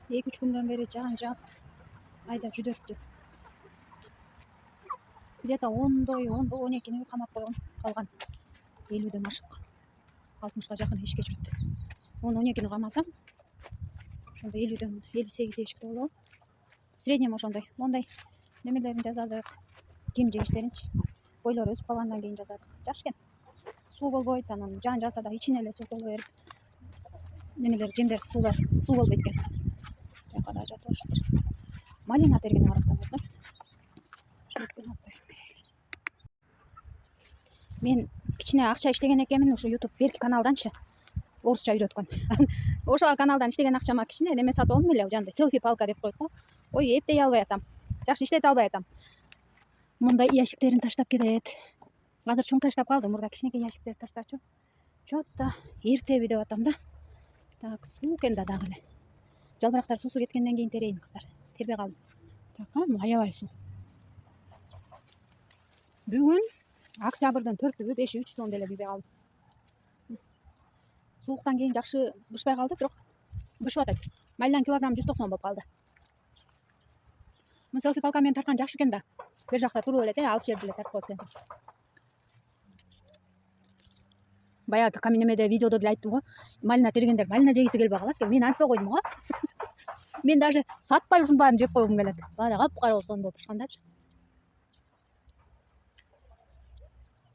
2-3 күндөн бeri жаан жаап айда жүдөрттү. Где-то 12-ни камап койгон, калган 50ден ашык. 60га жакын ишке жүрөт. 12-ни камасам, ошондо 50ден 58 эшикте болобу. В среднем ошондой. Мондай немелерин жазадык. Кем жегичтеринчи. Бойлору өсүп калгандан кийин жазадык. Жакшы экен. Суу болбойт, анан жаан жааса да ичине эле суу толо берип. Немелер жемдер суу болбойт экен. Жакка да жатып алыштыр. Малина тергени бар атабыз да. Мен кичине акча иштеген экенмин ушу YouTube берки каналданчы. Орусча үйрөткөн. Ошол каналдан иштеген акчама кичине неме сатып алдым эле, жандай селфи палка деп коет го. Ой, эптей албай атам. Жакшы иштете албай атам. Мындай ящиктерин таштап кетет. Азыр чоң таштап калдым, мурда кичинекей ящиктерди таштачу. Чотто эртеби деп атам да. Так, суу экен да дагы эле. Жалбырактар суусу кеткенден кийин терейин кыздар. Тербей калдым. Так, аябай суу. Бүгүн октябрдын 4-бү 5-бү числонда эле бийбей калдым. Сууктан кийин жакшы бышпай калды, бирок бышып атат. Малинанын килограммы 190 болуп калды. Мына селфи палка менен тарткан жакшы экен да. Бер жакта туруп эле алыс жерди эле тартып коет экенсиң. Баягы каминемеде видеодо деле айттым го. Малина тергендер малина жегиси келбей калат экен. Мен антпай койдум го. Мен даже сатпай ушунун баарын жеп койгум келет. Баары кап-кара сонун болуп чыккандачы.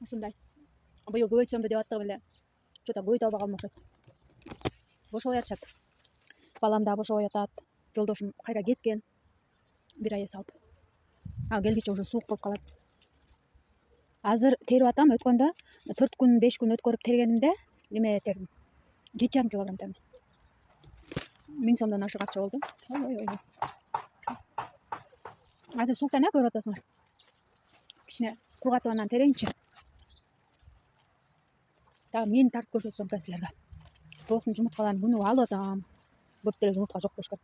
Ушундай. Быйыл көбөйтсөмбү деп аттым эле. Чото көбөйтө албагалым окшойт. Бошоп атышат. Балам да бошоп атат. Жолдошум кайра кеткен. Бир ай эс алып. Ал келгиче уже суук болуп калат. Азыр терип атам, өткөндө 4 күн, 5 күн өткөрүп тергенимде неме тердим. 7,5 килограмм тердим. 1000 сомдон ашык акча болду. Ой. Азыр сууктан көрүп атасыңар. Кичине кургатып анан терейинчи. Дагы мен тартып көрсөтсөм экен силерге. Токтун жумурткаларын күнүгө алып атам. Көп деле жумуртка жок болуш керек.